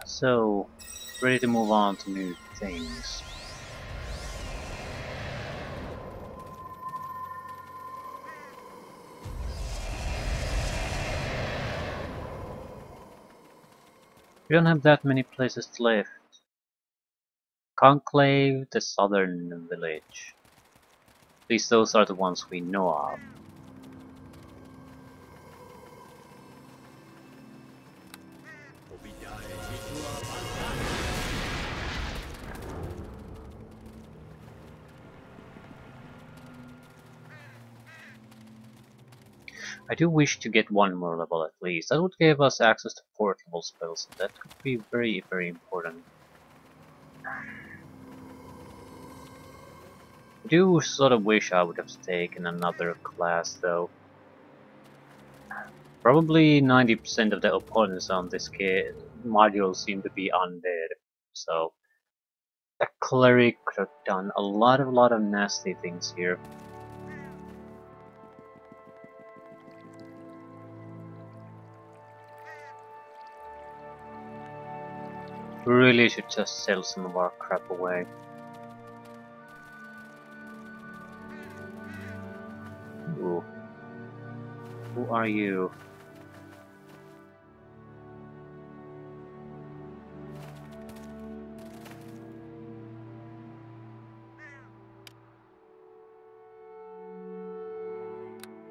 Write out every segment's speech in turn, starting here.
So, ready to move on to new things. We don't have that many places left. Conclave, the southern village. At least those are the ones we know of. I do wish to get one more level at least. That would give us access to 4th level spells, and that could be very, very important. I do sort of wish I would have taken another class though. Probably 90% of the opponents on this module seem to be undead, so a cleric could have done a lot of nasty things here. We really should just sell some of our crap away. Ooh. Who are you?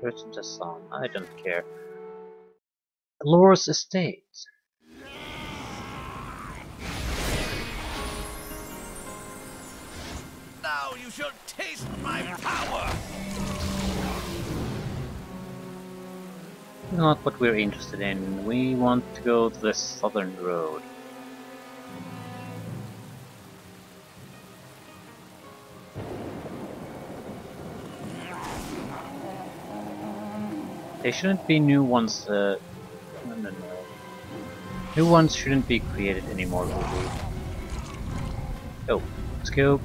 Where's the son? I don't care. Lore's estate. Now you shall taste my power! Not what we're interested in. We want to go to the southern road. They shouldn't be new ones. No. New ones shouldn't be created anymore, really. Oh, let's go.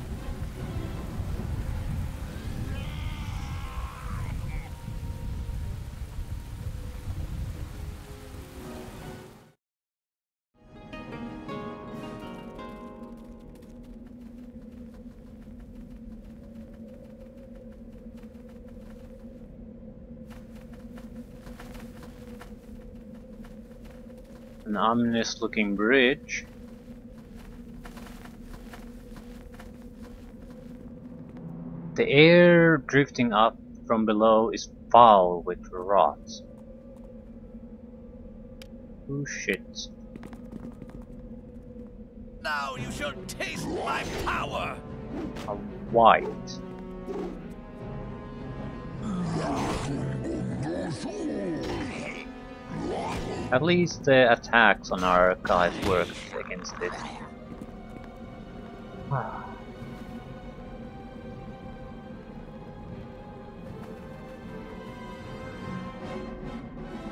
An ominous looking bridge. The air drifting up from below is foul with rot. Oh shit. Now you shall taste my power! A white. At least the attacks on our guys work against it.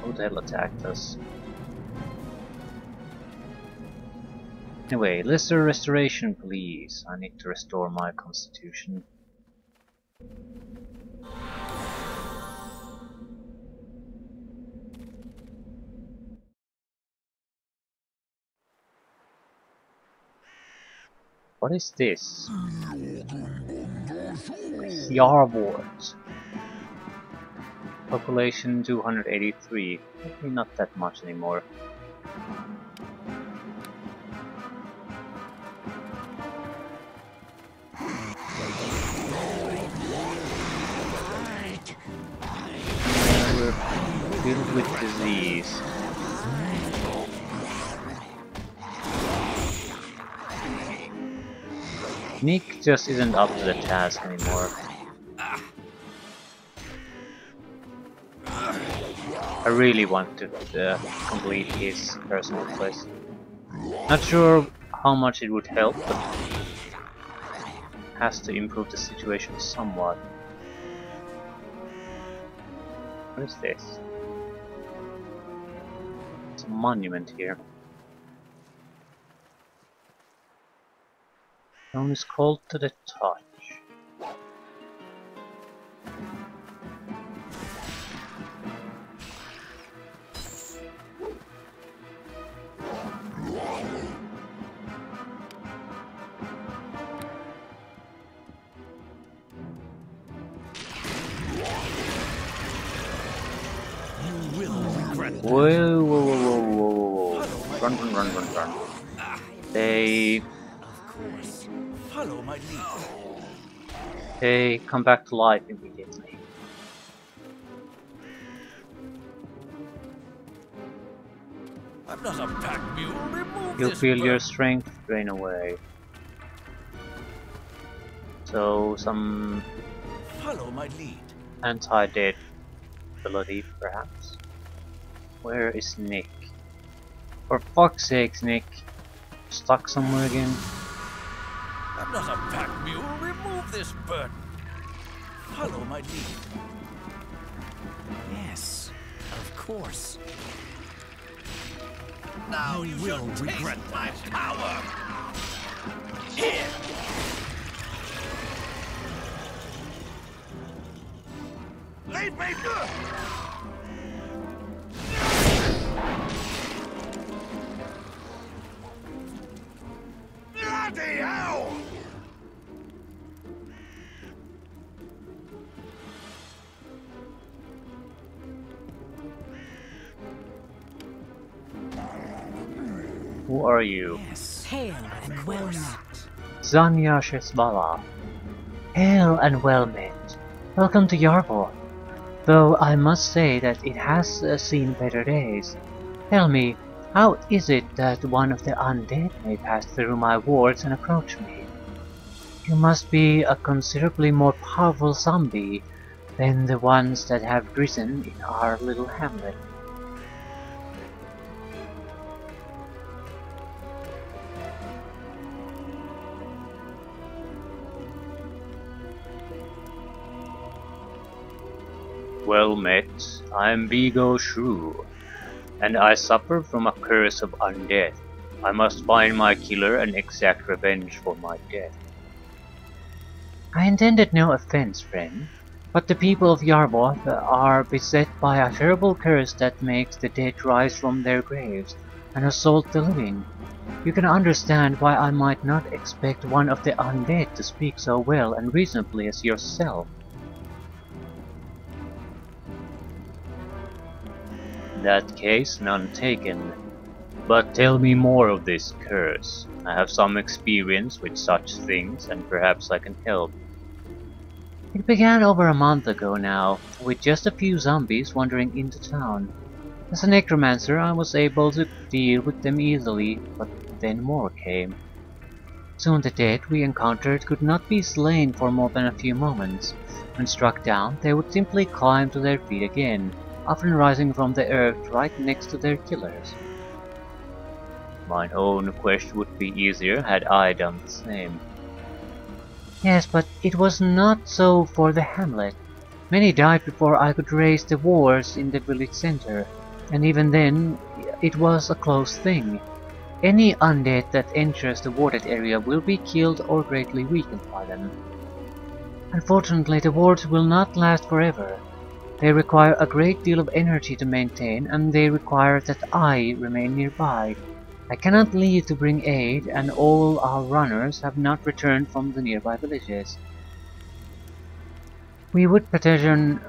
Who the hell attacked us? Anyway, lesser restoration please. I need to restore my constitution. What is this? Hjarvoth. Population 283. Maybe not that much anymore. We're filled with disease. Nick just isn't up to the task anymore. I really want to complete his personal quest. Not sure how much it would help, but has to improve the situation somewhat. What is this? It's a monument here. Stone is cold to the touch. regret that. Whoa, whoa, whoa, whoa, whoa. Run, run, run, run, run. They... Of course. Follow my lead. They come back to life immediately. I'm not a pack mule. Remove You this feel your bird. strength drain away. So some Follow my lead. anti-dead ability, perhaps. Where is Nick? For fuck's sake, Nick. Stuck somewhere again? I'm not a pack mule. Remove this burden. Follow my lead. Yes, of course. Now you will regret my power. Here. Leave me go. Bloody hell! Who are you? Yes. Hail and well met. Zanya Shesbala. Hail and well met. Welcome to Hjarvoth. Though I must say that it has seen better days. Tell me, how is it that one of the undead may pass through my wards and approach me? You must be a considerably more powerful zombie than the ones that have risen in our little hamlet. Well met, I am Vigo Shrew, and I suffer from a curse of undead. I must find my killer and exact revenge for my death. I intended no offense, friend, but the people of Hjarvoth are beset by a terrible curse that makes the dead rise from their graves and assault the living. You can understand why I might not expect one of the undead to speak so well and reasonably as yourself. In that case, none taken. But tell me more of this curse. I have some experience with such things, and perhaps I can help. It began over a month ago now, with just a few zombies wandering into town. As a necromancer, I was able to deal with them easily, but then more came. Soon the dead we encountered could not be slain for more than a few moments. When struck down, they would simply climb to their feet again, often rising from the earth right next to their killers. Mine own quest would be easier had I done the same. Yes, but it was not so for the hamlet. Many died before I could raise the wars in the village center, and even then, it was a close thing. Any undead that enters the warded area will be killed or greatly weakened by them. Unfortunately, the wards will not last forever. They require a great deal of energy to maintain, and they require that I remain nearby. I cannot leave to bring aid, and all our runners have not returned from the nearby villages. We would petition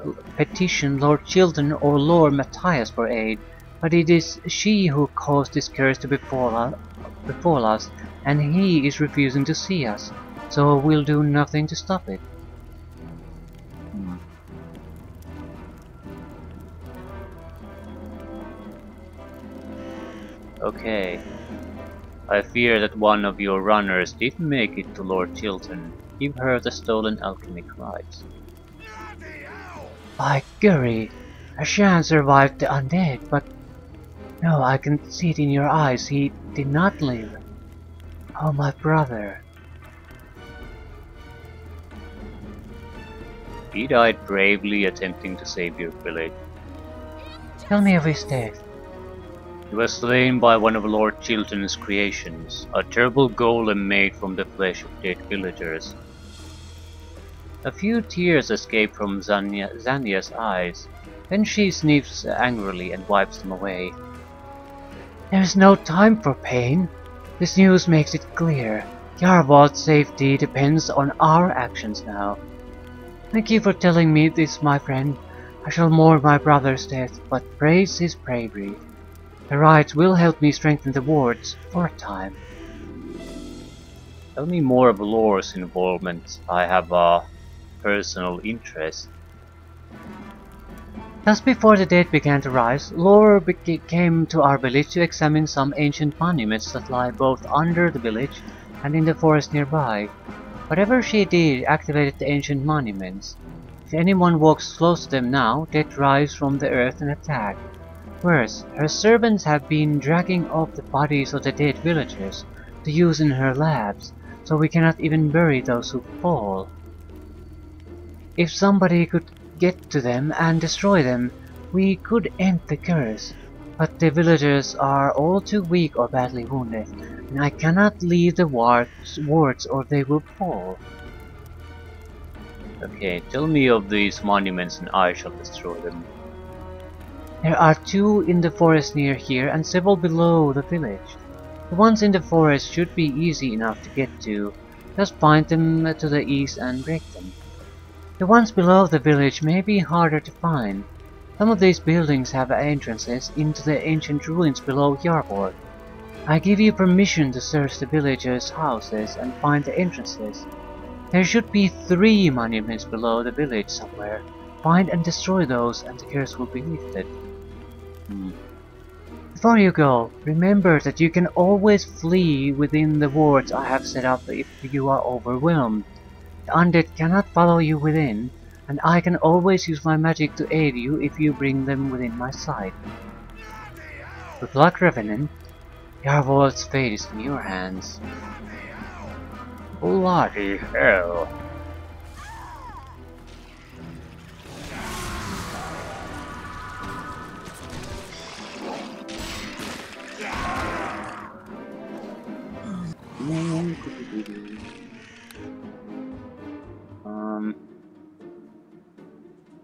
Lord Chilton or Lord Matthias for aid, but it is she who caused this curse to befall us, and he is refusing to see us, so we'll do nothing to stop it. Okay. I fear that one of your runners did make it to Lord Chilton. Give her the stolen alchemic rites. By Gurry! Ashan survived the undead, but... No, I can see it in your eyes, he did not live. Oh, my brother. He died bravely attempting to save your village. Tell me of his death. He was slain by one of Lord Chilton's creations, a terrible golem made from the flesh of dead villagers. A few tears escape from Zanya's eyes, then she sniffs angrily and wipes them away. There's no time for pain. This news makes it clear. Hjarvoth's safety depends on our actions now. Thank you for telling me this, my friend. I shall mourn my brother's death, but praise his bravery. The rites will help me strengthen the wards for a time. Tell me more of Lore's involvement. I have a personal interest. Just before the dead began to rise, Lore came to our village to examine some ancient monuments that lie both under the village and in the forest nearby. Whatever she did activated the ancient monuments. If anyone walks close to them now, dead rise from the earth and attack. Worse, her servants have been dragging off the bodies of the dead villagers to use in her labs, so we cannot even bury those who fall. If somebody could get to them and destroy them, we could end the curse. But the villagers are all too weak or badly wounded, and I cannot leave the wards or they will fall. Okay, tell me of these monuments and I shall destroy them. There are 2 in the forest near here and several below the village. The ones in the forest should be easy enough to get to. Just find them to the east and break them. The ones below the village may be harder to find. Some of these buildings have entrances into the ancient ruins below Hjarvoth. I give you permission to search the villagers' houses and find the entrances. There should be 3 monuments below the village somewhere. Find and destroy those and the curse will be lifted. Before you go, remember that you can always flee within the wards I have set up if you are overwhelmed. The undead cannot follow you within, and I can always use my magic to aid you if you bring them within my sight. Good luck, Revenant. Hjarvoth's fate is in your hands. Bloody hell.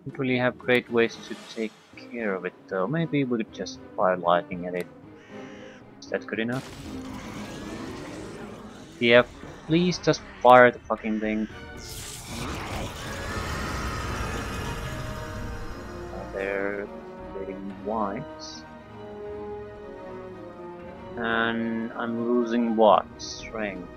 Don't really have great ways to take care of it though. Maybe we could just fire lightning at it. Is that good enough? Yeah, please just fire the fucking thing. They're getting whites. And I'm losing what? Strength.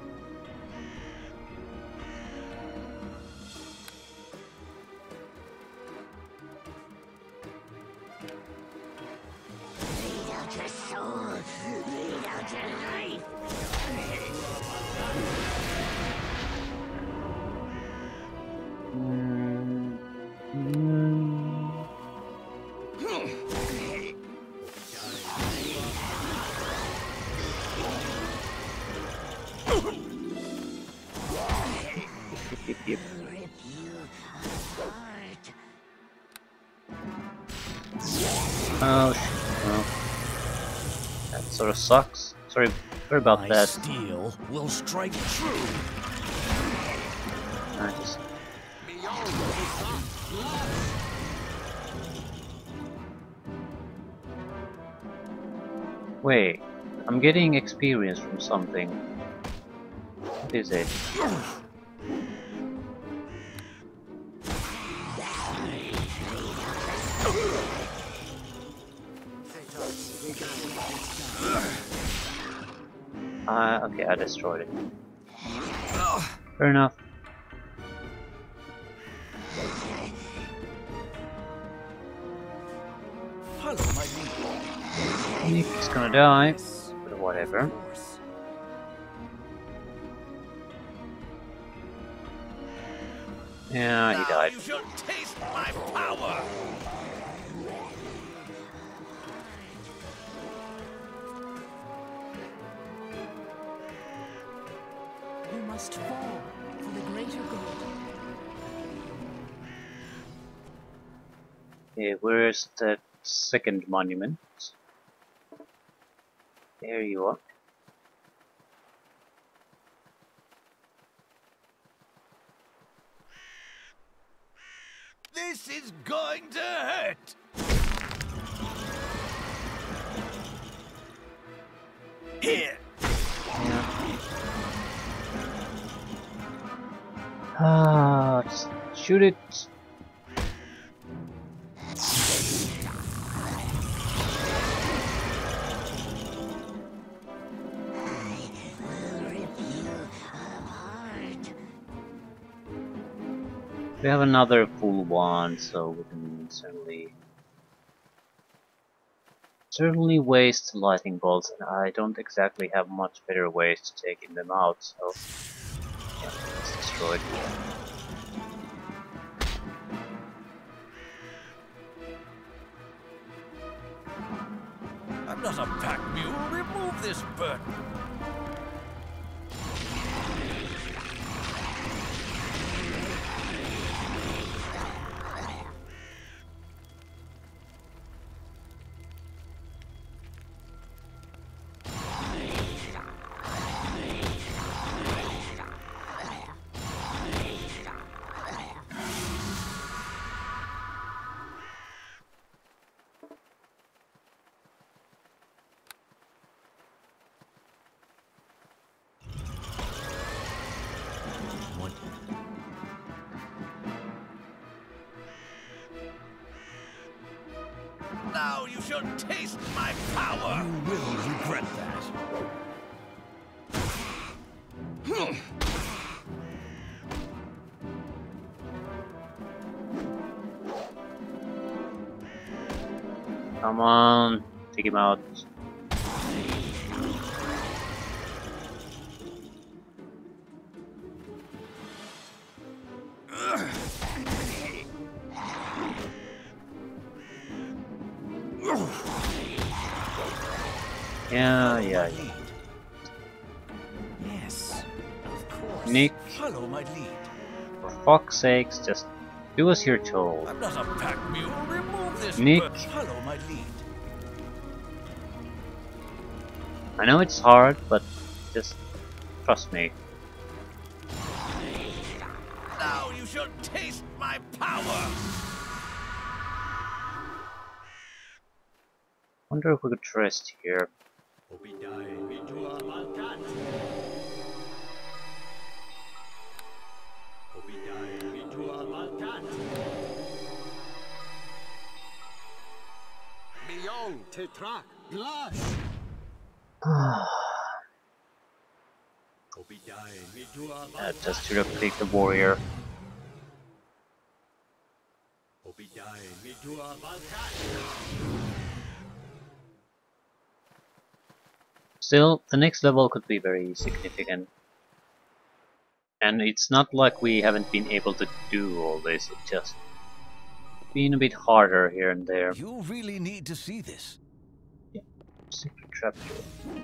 Oh shit, well, that sort of sucks. Sorry about that. Steel will strike true. Nice. Wait, I'm getting experience from something. What is it? Okay, I destroyed it. Fair enough. Nick's gonna die, but whatever. Yeah, he died. You shall taste my power. You must fall for the greater good. Okay, where's that second monument? There you are. This is going to hurt. Here. Ah, just shoot it. We have another full one, so we can certainly waste lightning bolts, and I don't exactly have much better ways to take them out, so yeah, let's destroy it. I'm not a pack mule. Remove this burden. Now you shall taste my power! You will regret that. Come on, take him out. Yeah. Yes, of course. Nick, Follow my lead. for fuck's sakes, just do as you're told. I'm not a pack mule. Remove this Nick. burden. Follow my lead. I know it's hard, but just trust me. Now you shall taste my power! Wonder if we could rest here. Just to replace the warrior. Still, the next level could be very significant. And it's not like we haven't been able to do all this, it's just been a bit harder here and there. You really need to see this. Yeah, secret trap here.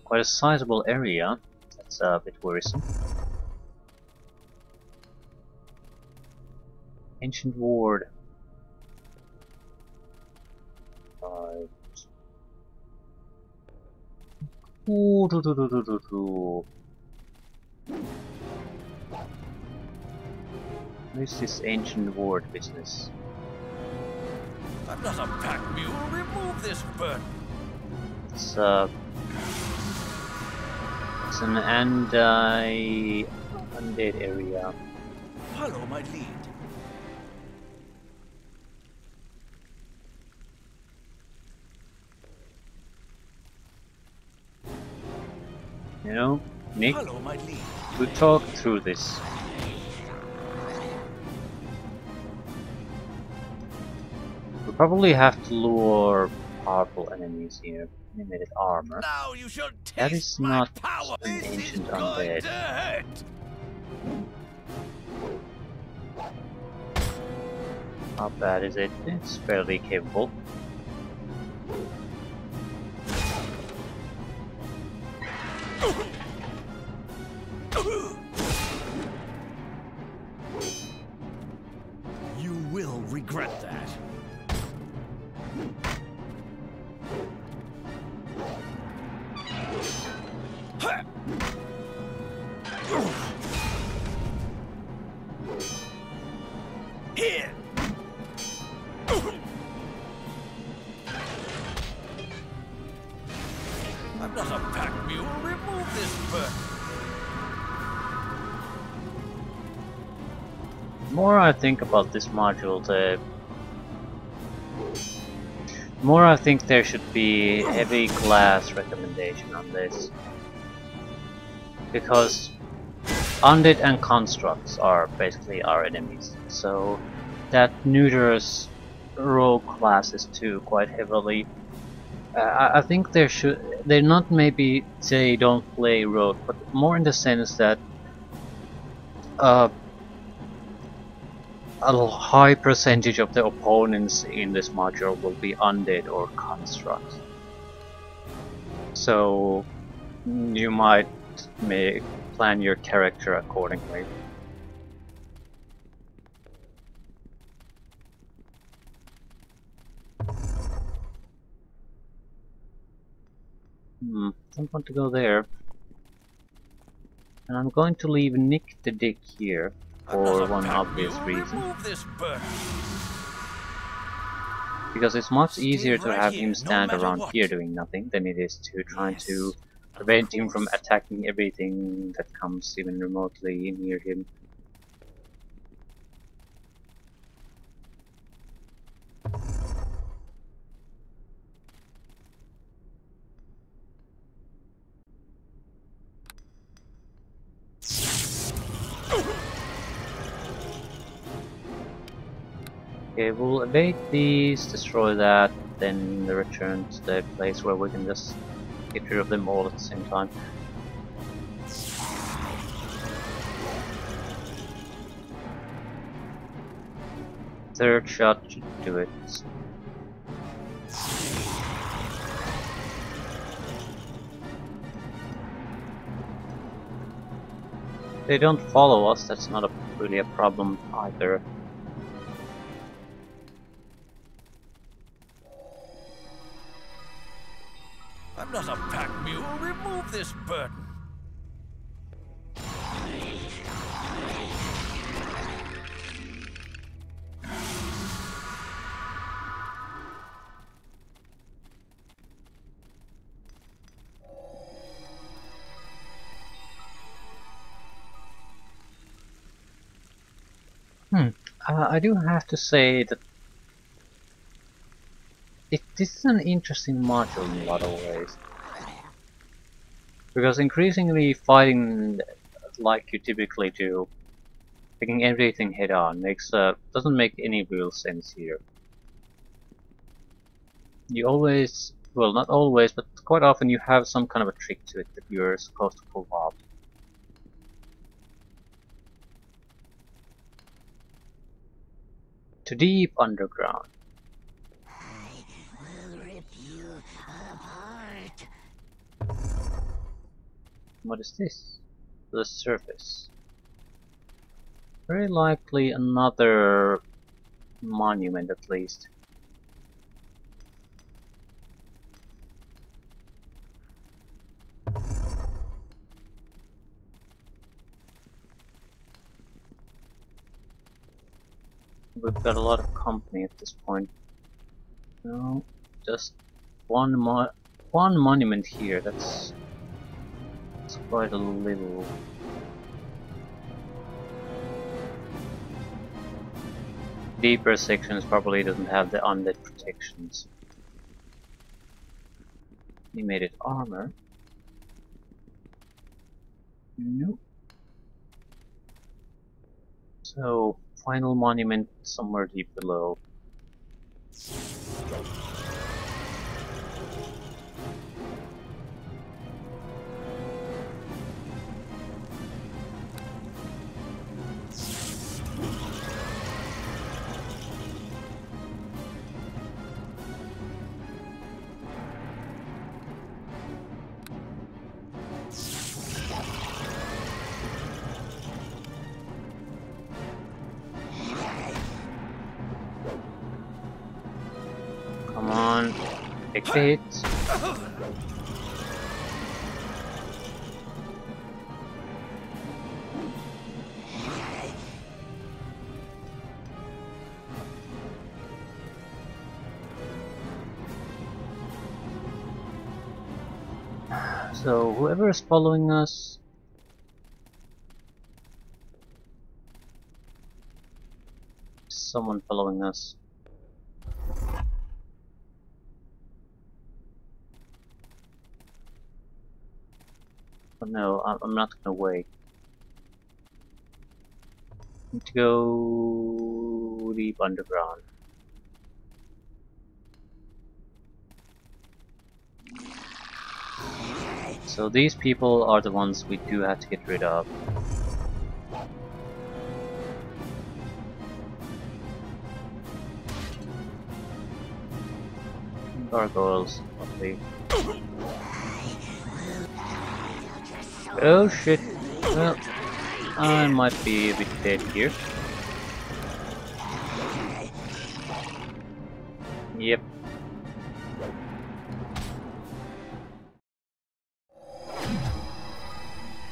Quite a sizable area, that's a bit worrisome. Ancient ward. Ooh, What is this ancient ward business? I'm not a pack mule. Remove this burden. It's an undead area. Follow my lead. You know, Nick, Follow my lead. we talk through this. We probably have to lure powerful enemies here. Animated armor. Now you shall That taste is my not power. an This is ancient going undead. to hurt. How bad is it? It's fairly capable. You will regret that. Here. I'm not a pack mule. Remove this burden. The more I think about this module, the More I think there should be heavy class recommendation on this. Because Undead and constructs are basically our enemies. So that neuters rogue classes too quite heavily. I think they not maybe say don't play rogue, but more in the sense that uh, a high percentage of the opponents in this module will be undead or constructs. So you might plan your character accordingly. Don't want to go there. And I'm going to leave Nick the Dick here for one obvious reason. Remove this burden. Because it's much easier to right have here, him no stand matter around what. here doing nothing than it is to trying to Yes, prevent him course. from attacking everything that comes even remotely near him. Okay, we'll evade these, destroy that, then return to the place where we can just get rid of them all at the same time. Third shot should do it. They don't follow us, that's not really a problem either. I'm not a pack mule. Remove this burden. I do have to say that this is an interesting module in a lot of ways. Because increasingly fighting like you typically do, taking everything head on, doesn't make any real sense here. You always, well not always, but quite often you have some kind of a trick to it that you're supposed to pull off. To deep underground. I will rip you apart. What is this? The surface. Very likely another monument at least. We've got a lot of company at this point. No, just one monument here. That's quite a little. Deeper sections probably doesn't have the undead protections. Animated armor. Nope. So final monument somewhere deep below. Come on, take the hit. So whoever is following us, someone following us. no, I'm not gonna wait. Need to go deep underground. So these people are the ones we do have to get rid of. Gargoyles, lovely. Oh shit. Well, I might be a bit dead here. Yep.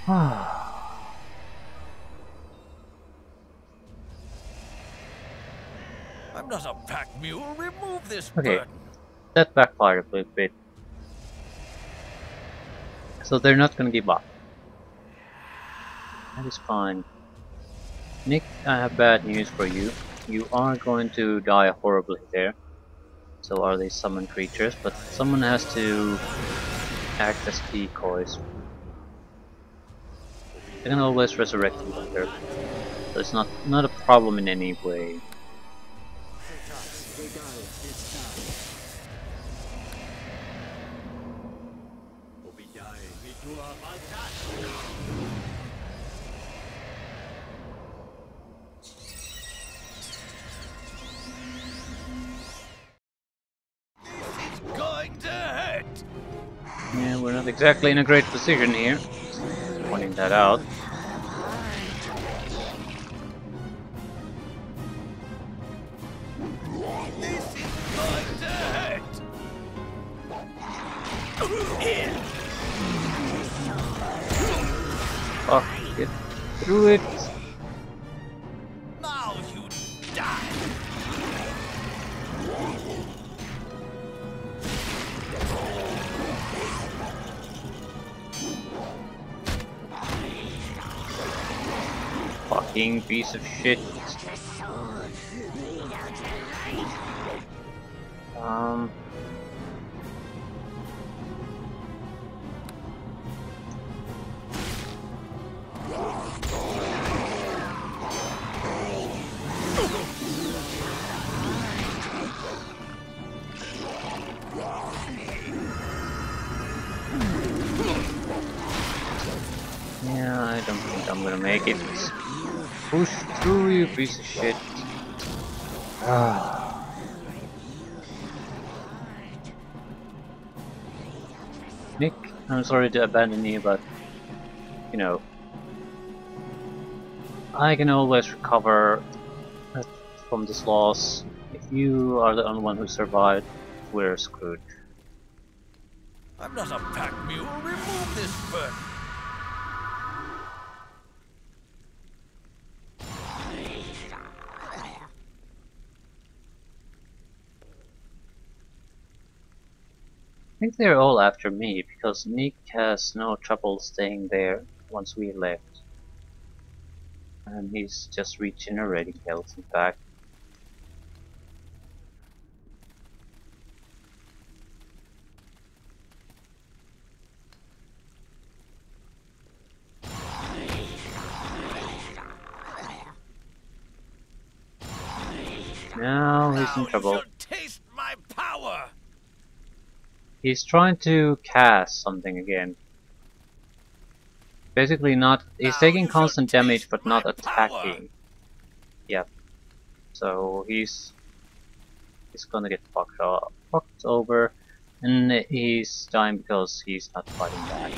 I'm not a pack mule. Remove this Okay. burden. That backfired a little bit. So they're not gonna give up. That is fine. Nick, I have bad news for you. You are going to die horribly there. So are these summoned creatures, but someone has to act as decoys. They can always resurrect you later. So it's not a problem in any way. Going to hurt. Yeah, we're not exactly in a great position here. Just pointing that out. This is going to hurt. Fuck, get through it. Now you die. Fucking piece of shit. Yeah, I don't think I'm gonna make it. Push through, you piece of shit. Ah. Nick, I'm sorry to abandon you, but you know, I can always recover from this loss. If you are the only one who survived, we're screwed. I'm not a pack mule. Remove this burden. I think they're all after me, because Nick has no trouble staying there once we left. And he's just regenerating health, in fact. Now he's in trouble. You shall taste my power. He's trying to cast something again. Basically not, he's Now taking you shall constant damage taste but not my attacking. Yep. So he's gonna get fucked over, and he's dying because he's not fighting back.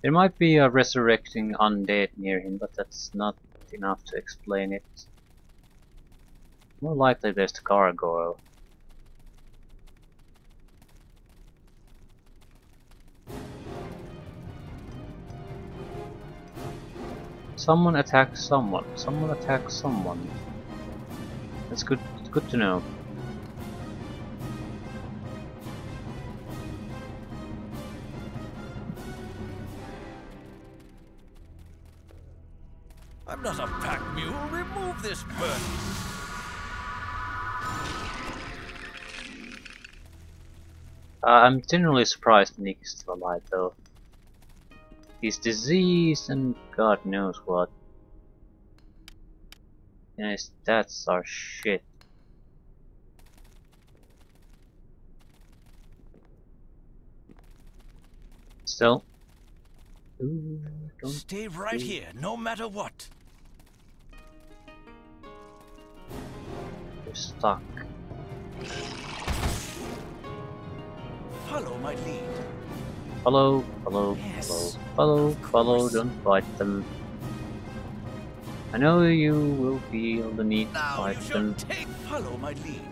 There might be a resurrecting undead near him, but that's not enough to explain it. More likely there's the gargoyle. Someone attacks someone. Someone attacks someone. That's good. Good to know. I'm not a pack mule. Remove this burden. I'm generally surprised Nick is still alive though. He's diseased and God knows what. And his stats are shit. Still. Ooh, Stay right here, no matter what. You're stuck. Follow my lead. Follow, follow, Yes, follow, of follow, course. don't fight them. I know you will feel the need to Now fight you shall them, take. Follow my lead.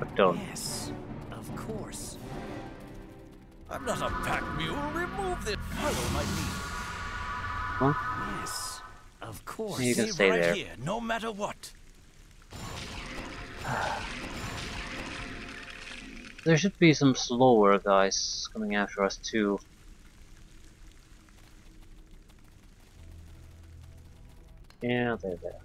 but don't. Yes, of course. I'm not a pack mule. Remove this. Follow my lead. Huh? Yes, of course. You can stay right there. here, no matter what. There should be some slower guys coming after us too. Yeah, they're there.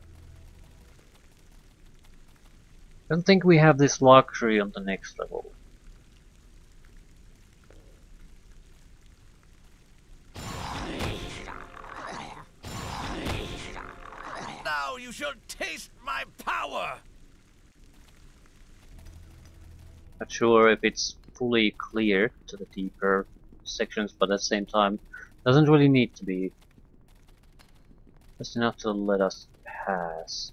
Don't think we have this luxury on the next level. Now you shall taste my power. Not sure if it's fully clear to the deeper sections, but at the same time, doesn't really need to be. Just enough to let us pass.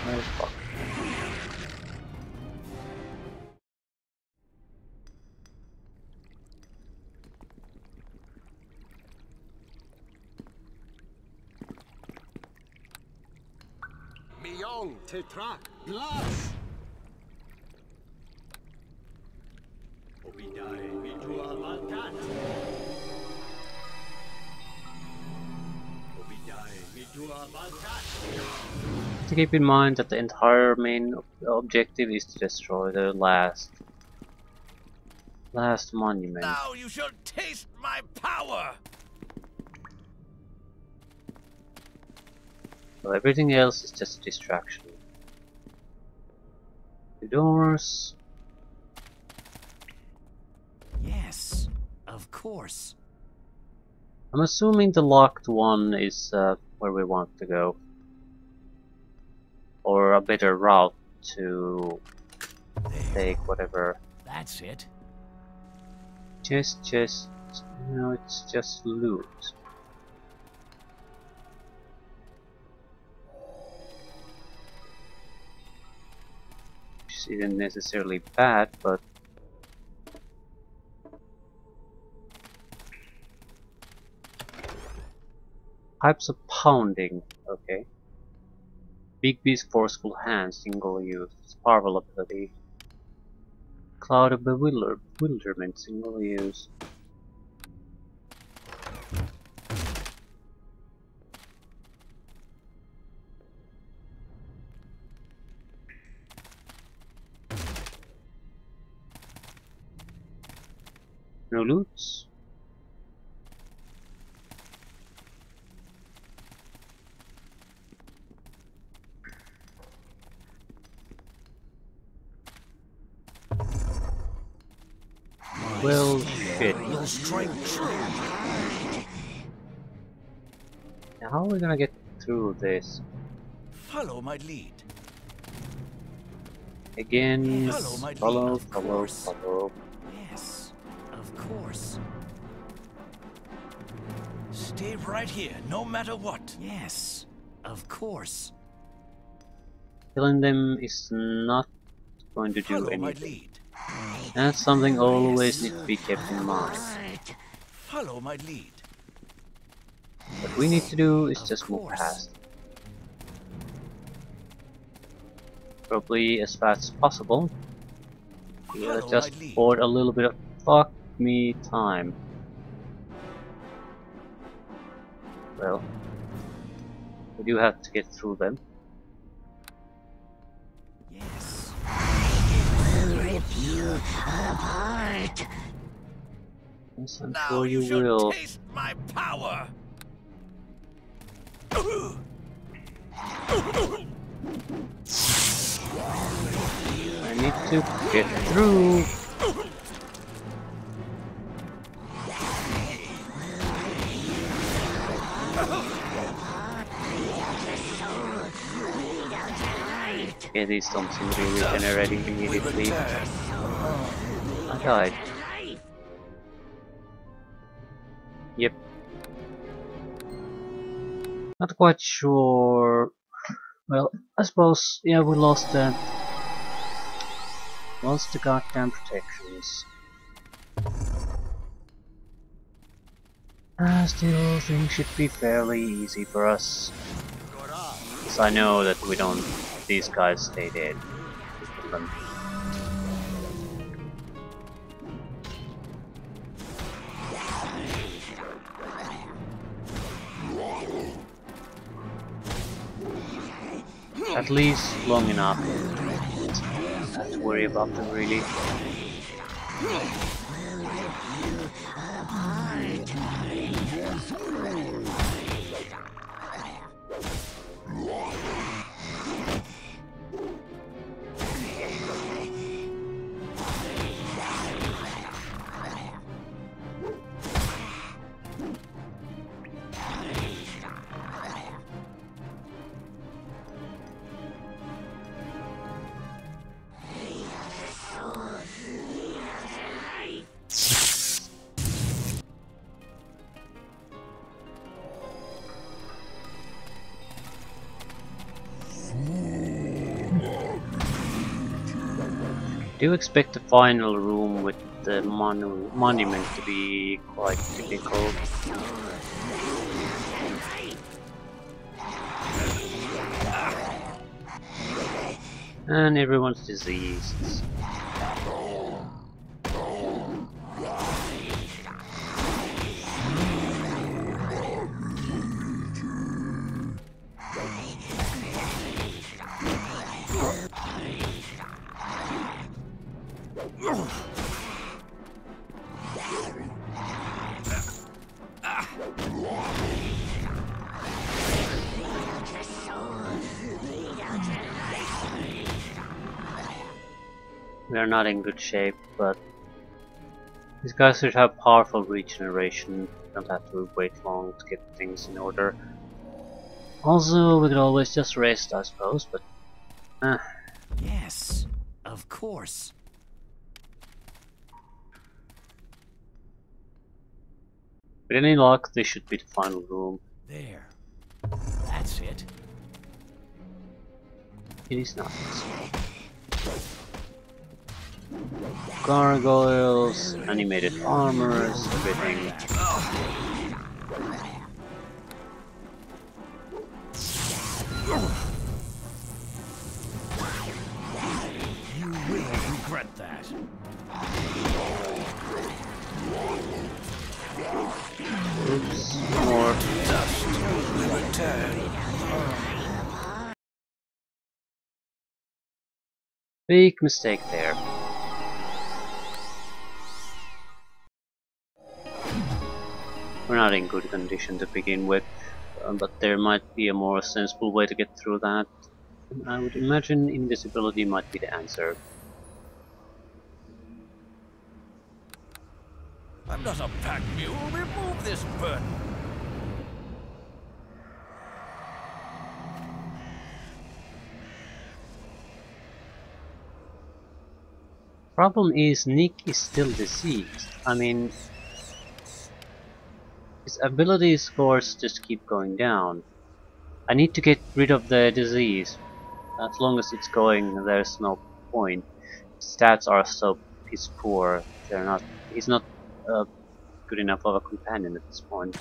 Oh, fuck. Beyond Tetra Glass. Obidae Vidua Valkat. Obidae Vidua Valkat. To keep in mind that the entire main objective is to destroy the last monument. Now you shall taste my power. So everything else is just a distraction. The doors. Yes, of course. I'm assuming the locked one is where we want to go. Or a better route to take whatever. That's it. Just, no, it's just loot. Which isn't necessarily bad, but types of pounding, okay. Big Beast forceful hand, single use, powerful ability. Cloud of bewilderment, single use. No loots. Well, shit. Will strike true. Now how are we gonna get through this? Follow my lead. Again, Follow my lead, follow, of follow, course. follow. Yes, of course. Stay right here, no matter what. Yes, of course. Killing them is not going to do Follow my anything. lead. That's something always needs to be kept in mind. Follow my lead. What we need to do is Of just move course. past. Probably as fast as possible. We Follow just my lead. afford a little bit of fuck me time. Well, we do have to get through them. Yes. Will rip you Yes, I'm Now sure you you shall will. taste my power. I need to get through. Okay, these don't seem to be regenerating immediately. I died. Yep. Not quite sure. Well, I suppose, yeah, we lost the goddamn protections. Still, things should be fairly easy for us. Because I know that we don't. These guys stay dead. We kill them. At least long enough. Don't have to worry about them really. Do expect the final room with the monument to be quite difficult. And everyone's diseased. We are not in good shape, but these guys should have powerful regeneration. Don't have to wait long to get things in order. Also, we could always just rest, I suppose, but Yes, of course. with any luck, this should be the final room. There. That's it. It is not. Gargoyles, animated armors, everything. You will regret that. Oops, more. Dust will return. Big mistake there. We're not in good condition to begin with, but there might be a more sensible way to get through that. I would imagine invisibility might be the answer. I'm not a pack mule. Remove this burden. Problem is, Nick is still deceased. I mean, his ability scores just keep going down. I need to get rid of the disease. As long as it's going, there's no point. Stats are so piss poor. They're not. He's not good enough of a companion at this point.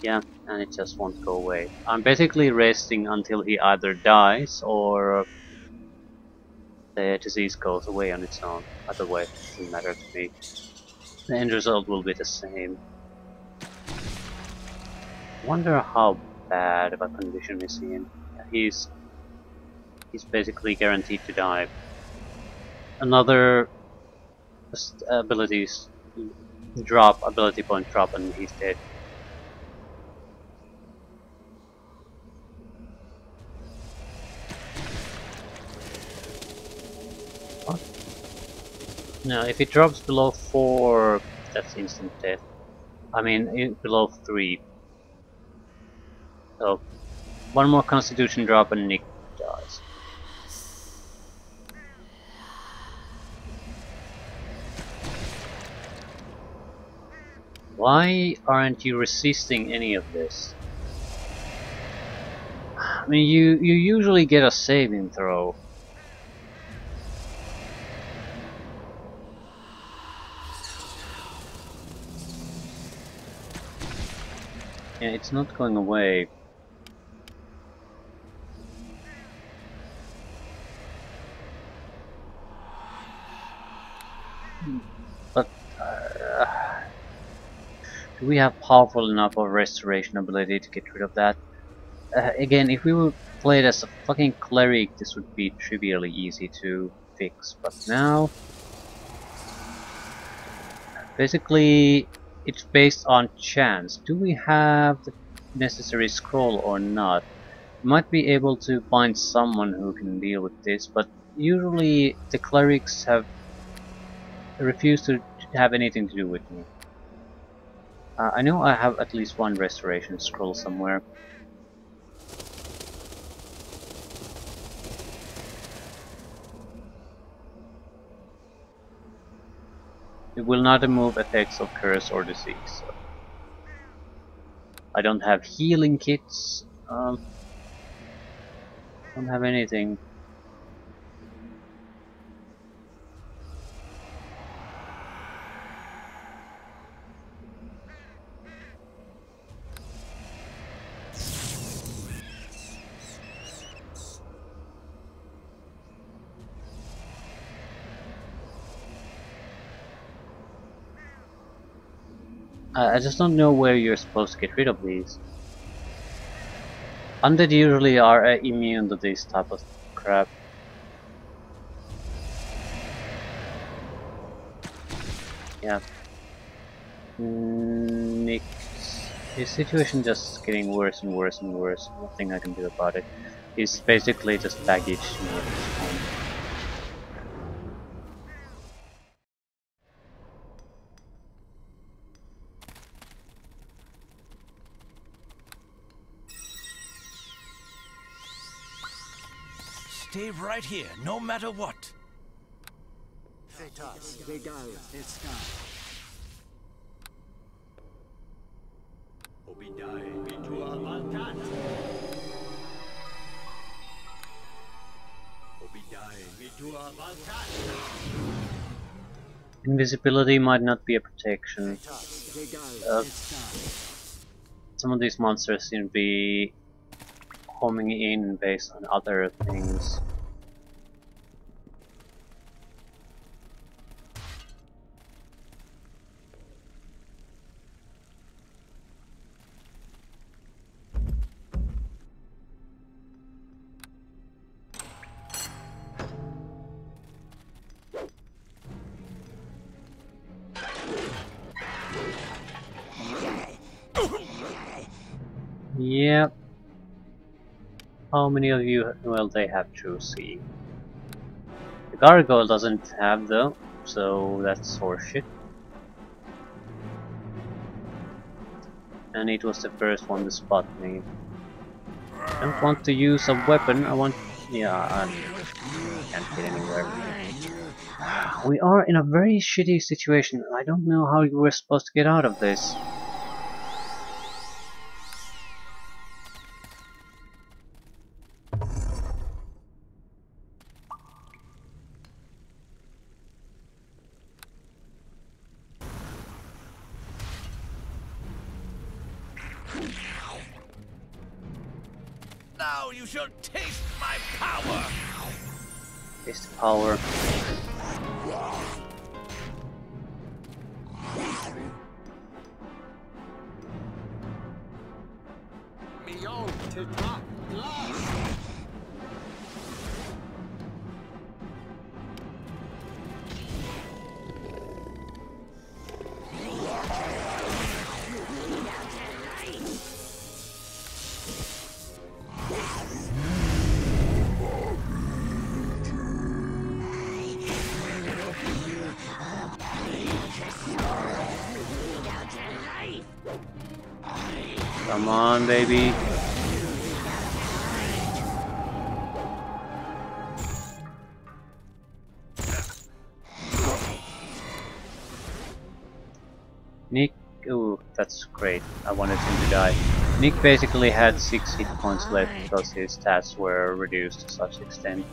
Yeah, and it just won't go away. I'm basically resting until he either dies or the disease goes away on its own. Either way, it doesn't matter to me. The end result will be the same. Wonder how bad of a condition is he in. Yeah, he's basically guaranteed to die. Another Just abilities drop, ability point drop, and he's dead. What? No, if it drops below 4, that's instant death. I mean, below 3. So, one more constitution drop and Nick dies. Why aren't you resisting any of this? I mean, you usually get a saving throw. Yeah, it's not going away. But do we have powerful enough of restoration ability to get rid of that? Again, if we would play it as a fucking cleric, this would be trivially easy to fix. But now, basically, it's based on chance. Do we have the necessary scroll or not? We might be able to find someone who can deal with this, but usually the clerics have refused to have anything to do with me. I know I have at least one restoration scroll somewhere. It will not remove effects of curse or disease. So. I don't have healing kits. Don't have anything. I just don't know where you're supposed to get rid of these. Undead usually are immune to this type of crap. Yeah. His situation just getting worse and worse and worse. Nothing I can do about it. He's basically just baggage to me at this point. Stay right here, no matter what. Invisibility might not be a protection. Some of these monsters seem to be homing in based on other things. Yep. How many of you, well, they have true see. The gargoyle doesn't have though, so that's horseshit. And it was the first one to spot me. I don't want to use a weapon, I want... yeah, I can't get anywhere. We are in a very shitty situation, I don't know how you were supposed to get out of this. Now you shall taste my power! Taste the power. Come on, baby. Nick, ooh, that's great. I wanted him to die. Nick basically had 6 hit points left because his stats were reduced to such extent.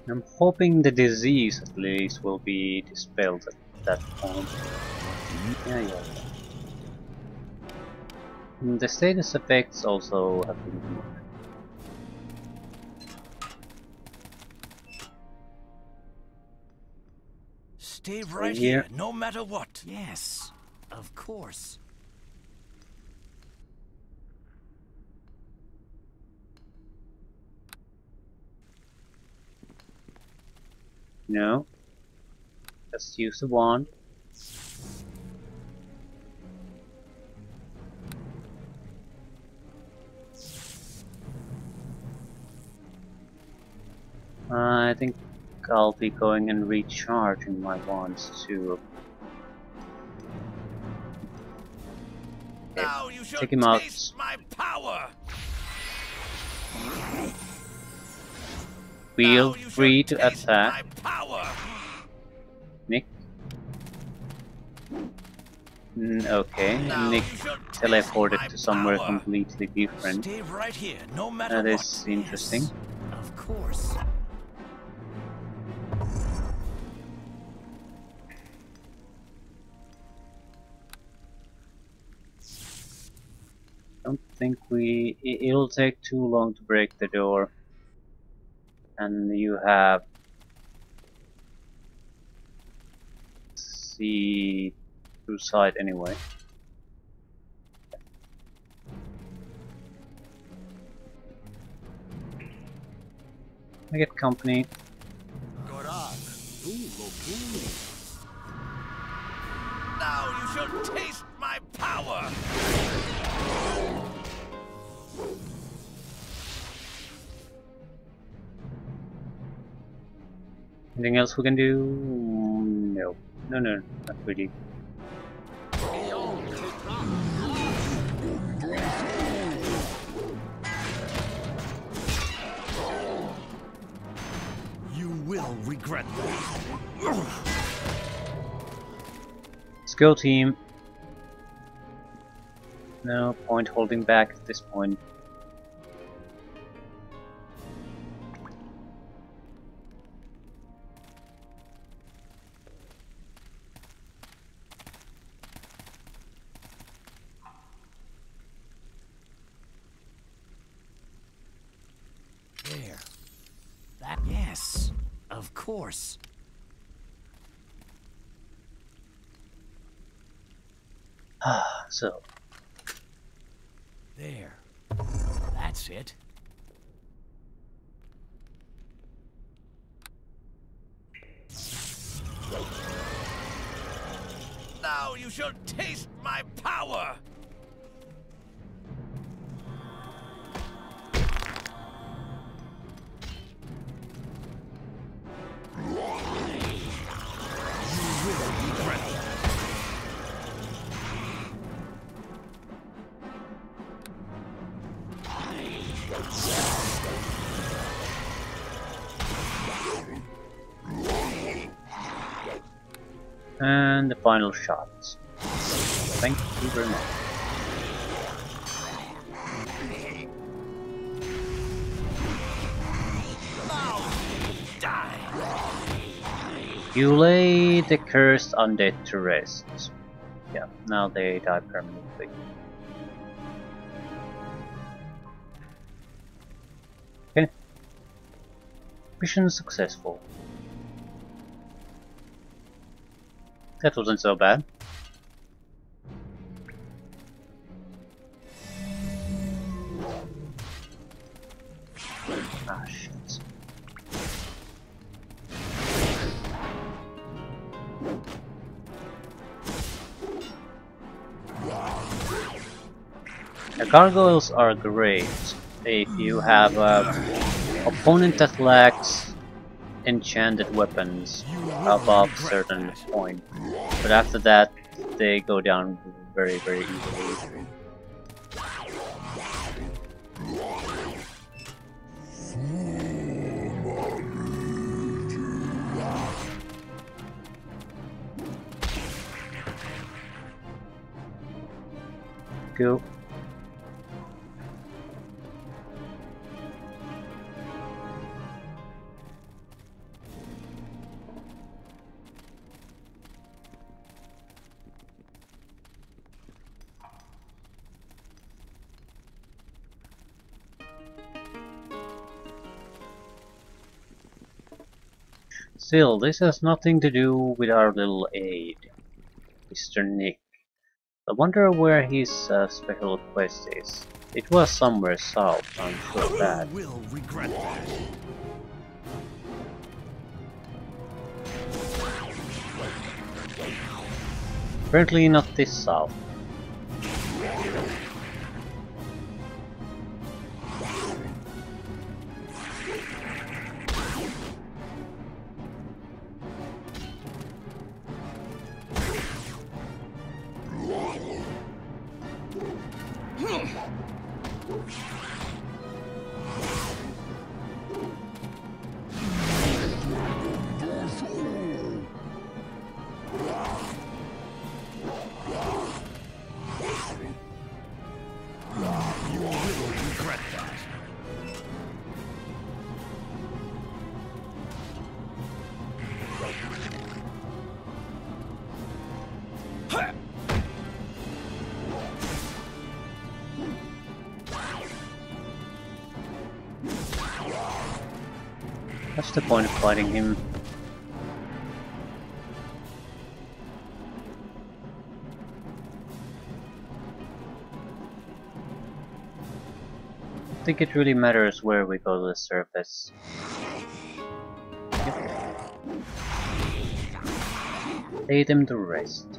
I'm hoping the disease at least will be dispelled at that point. Yeah. The status effects also have been removed. Stay right here. here, no matter what. Yes, of course. No. Just use the wand. I think I'll be going and recharging my wands too. Okay. Now you shall Take him out. taste my power. Feel Now you free shall to taste attack. my power. Nick. Okay, Now Nick you shall taste teleported my to somewhere power. completely different. Stay right here, no matter That what. is interesting. Yes, of course. Don't think it'll take too long to break the door. And you have see through side anyway. I get company. Now you shall taste my power. Anything else we can do? No. No, not really. You will regret that. Let's go, team. No point holding back at this point. There. That, yes, of course. So, There. That's it. Now you shall taste my power! You will regret that. and the final shots. Thank you very much. You lay the cursed undead to rest. Yeah, now they die permanently. Okay. Mission successful. That wasn't so bad. Ah, shit. The gargoyles are great if you have Opponent that lacks enchanted weapons above certain point, but after that they go down very easily. Go. Still, this has nothing to do with our little aide, Mr. Nick. I wonder where his special quest is. It was somewhere south, I'm sure of that. You will regret that. Apparently not this south. What's the point of fighting him? I think it really matters where we go to the surface. Yep. Lay them to rest.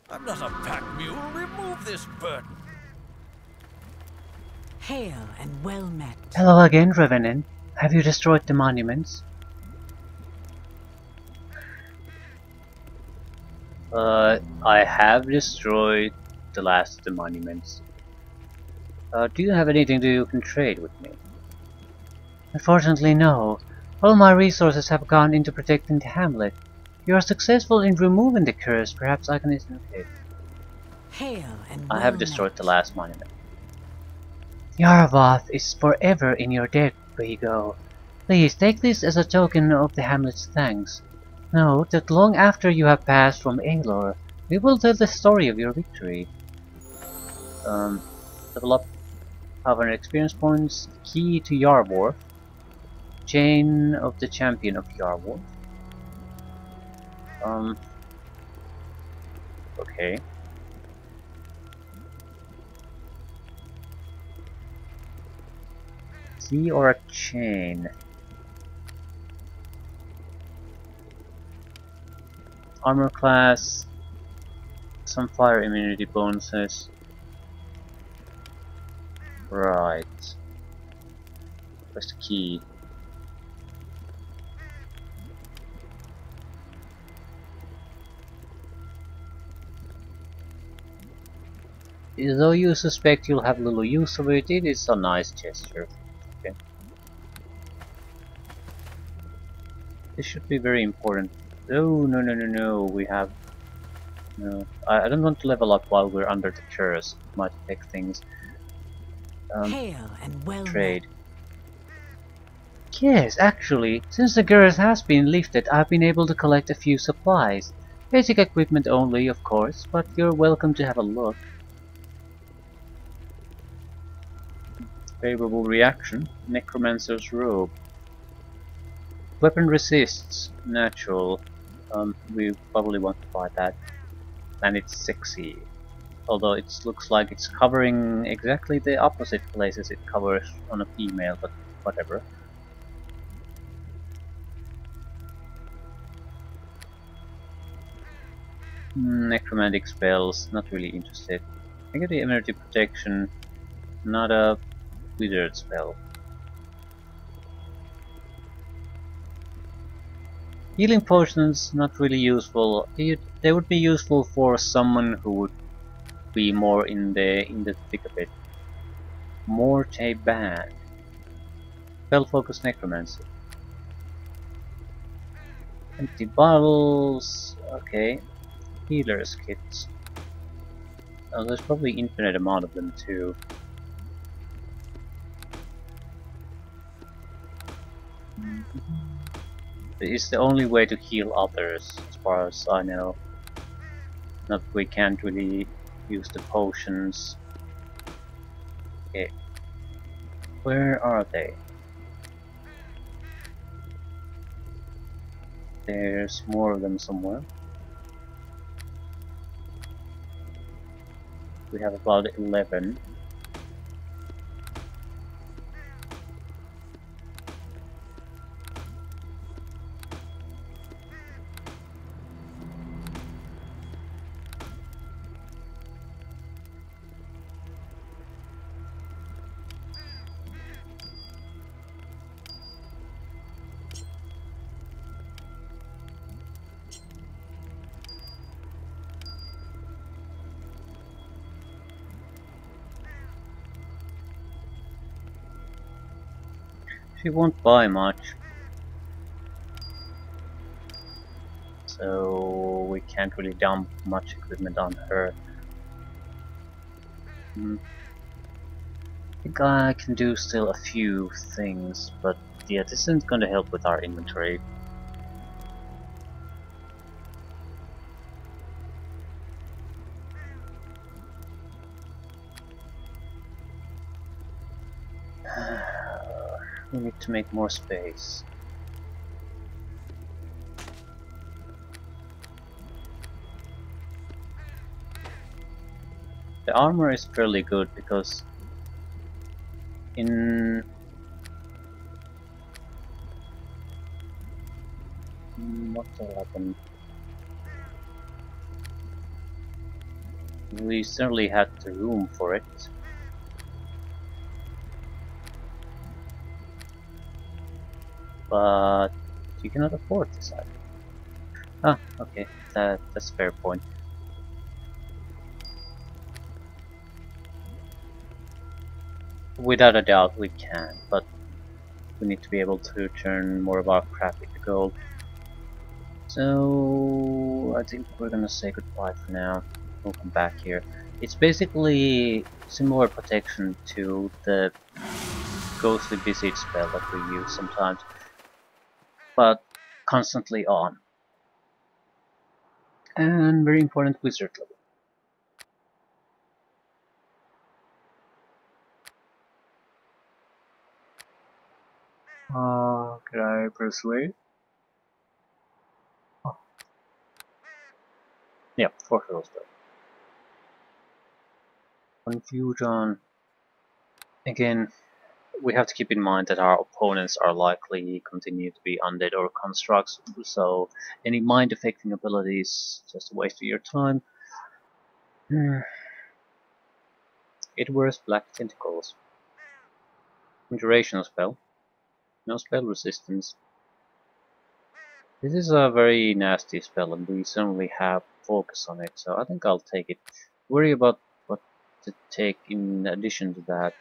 I'm not a pack mule. Remove this burden. Hail and well met. Hello again, Revenant. Have you destroyed the monuments? I have destroyed the last of the monuments. Do you have anything that you can trade with me? Unfortunately, no. All my resources have gone into protecting the hamlet. If you are successful in removing the curse, perhaps I can okay. Hail and I have destroyed the last monument. Hjarvoth is forever in your debt, Vigo. Please take this as a token of the hamlet's thanks. Note that long after you have passed from Aelor, we will tell the story of your victory. Level up 500 experience points, key to Hjarvoth, chain of the champion of Hjarvoth. Okay. Key or a chain? Armor class, some fire immunity bonuses. Right. Where's the key? Though you suspect you'll have little use of it, it is a nice gesture. Okay. This should be very important. Oh, no, we have... No, I don't want to level up while we're under the curse. It might affect things. Hail and well Trade. Yes, actually, since the curse has been lifted, I've been able to collect a few supplies. Basic equipment only, of course, but you're welcome to have a look. Favorable reaction. Necromancer's robe. Weapon resists, natural. We probably want to buy that. And it's sexy. Although it looks like it's covering exactly the opposite places it covers on a female, but whatever. Necromantic spells, not really interested. Negative energy protection, not a wizard spell. Healing potions, not really useful. They would be useful for someone who would be more in the thick of it. Morte Band. Spell focus necromancy. Empty bottles. Okay. Healer's kits. Oh, there's probably infinite amount of them too. It's the only way to heal others, as far as I know. Not we can't really use the potions. Okay. Where are they? There's more of them somewhere. We have about 11. She won't buy much, so we can't really dump much equipment on her. I think I can do still a few things, but yeah, this isn't going to help with our inventory. We need to make more space. The armor is fairly good because in what will happen? We certainly had the room for it. But you cannot afford this item. Ah, okay, that's a fair point. Without a doubt we can, but we need to be able to turn more of our crap into gold. So I think we're gonna say goodbye for now. We'll come back here. It's basically similar protection to the ghostly visage spell that we use sometimes, but constantly on. And very important wizard level. Can I persuade? Oh. Yeah, for sure. Confusion. Again, we have to keep in mind that our opponents are likely continue to be undead or constructs, so any mind affecting abilities just a waste of your time. It wears black tentacles. Duration spell. No spell resistance. This is a very nasty spell and we certainly have focus on it, so I think I'll take it. Worry about what to take in addition to that.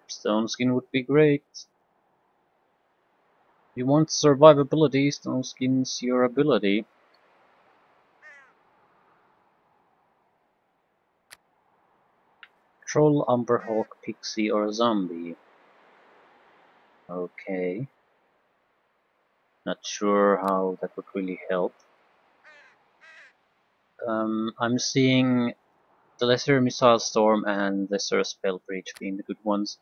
Stone Skin would be great. You want survivability, Stone Skin's your ability. Troll, Umberhawk, Pixie, or Zombie. Okay. Not sure how that would really help. I'm seeing the Lesser Missile Storm and Lesser Spell Breach being the good ones.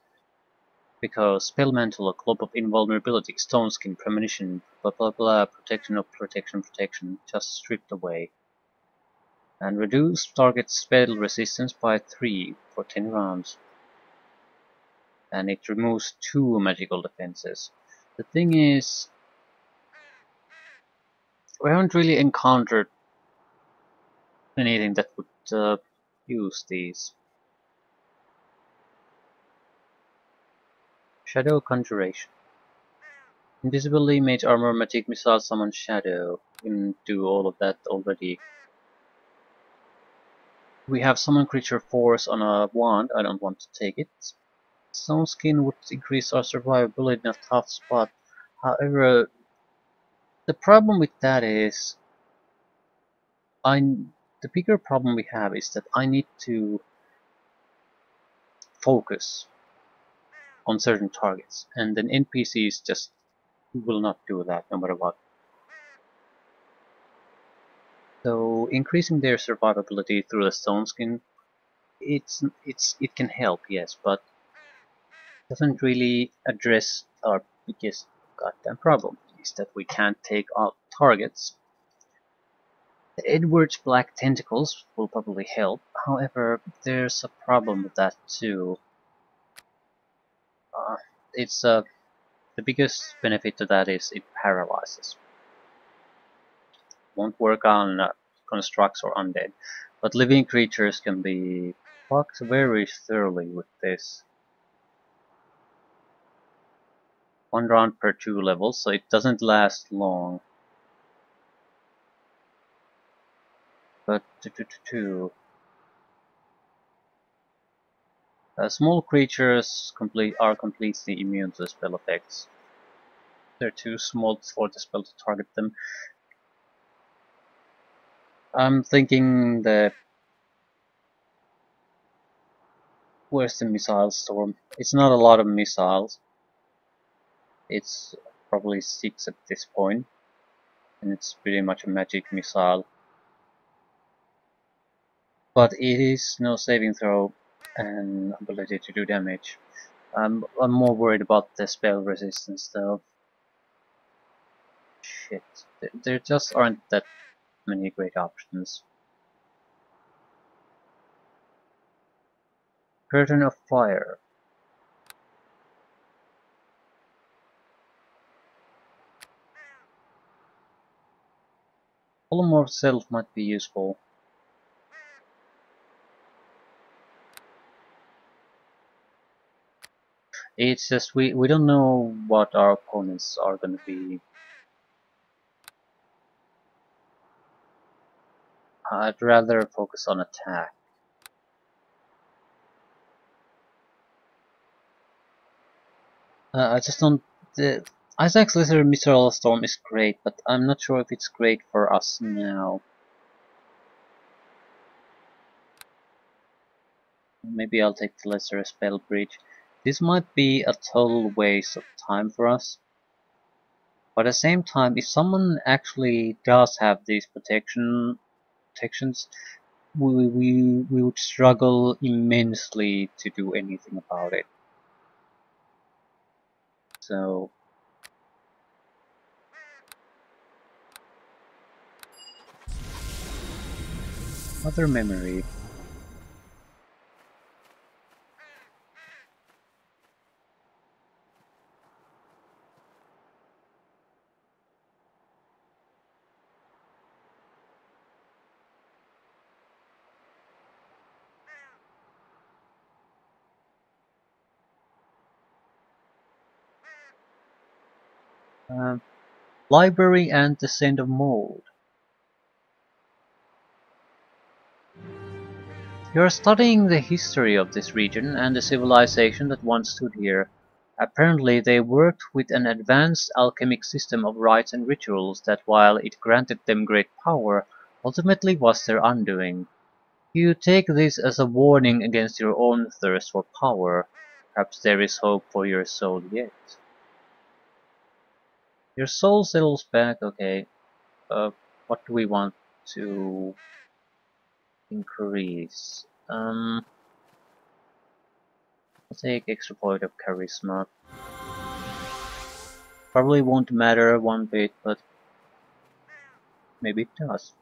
Because spell mantle, a cloak of invulnerability, stone skin, premonition, blah blah blah, protection of protection, just stripped away. And reduce target spell resistance by 3 for 10 rounds. And it removes 2 magical defenses. The thing is, we haven't really encountered anything that would use these. Shadow Conjuration. Invisibility, mage armor, magic missile, summon shadow. We can do all of that already. We have summon creature force on a wand. I don't want to take it. Stone skin would increase our survivability in a tough spot. However, the problem with that is, the bigger problem we have is that I need to focus on certain targets, and then NPCs just will not do that no matter what. So increasing their survivability through the stone skin, it can help, yes, but doesn't really address our biggest goddamn problem, is that we can't take out targets. The Edward's black tentacles will probably help, however, there's a problem with that too. It's the biggest benefit to that is it paralyzes. Won't work on constructs or undead, but living creatures can be fucked very thoroughly with this. 1 round per 2 levels, so it doesn't last long. But small creatures are completely immune to the spell effects. They're too small for the spell to target them. I'm thinking where's the missile storm? It's not a lot of missiles. It's probably 6 at this point, and it's pretty much a magic missile. But it is no saving throw and ability to do damage. I'm more worried about the spell resistance though. Shit, there just aren't that many great options. Curtain of Fire. Polymorph Self might be useful. It's just we don't know what our opponents are going to be. I'd rather focus on attack. I just don't. The Isaac's Lizard Missile Storm is great, but I'm not sure if it's great for us now. Maybe I'll take the Lesser Spell Bridge. This might be a total waste of time for us. But at the same time, if someone actually does have these protections, we would struggle immensely to do anything about it. So other memory. Library and Descent of Mold. You are studying the history of this region and the civilization that once stood here. Apparently they worked with an advanced alchemic system of rites and rituals that, while it granted them great power, ultimately was their undoing. You take this as a warning against your own thirst for power. Perhaps there is hope for your soul yet. Your soul settles back, okay. What do we want to increase? Let's I'll take extra point of charisma. Probably won't matter one bit, but maybe it does.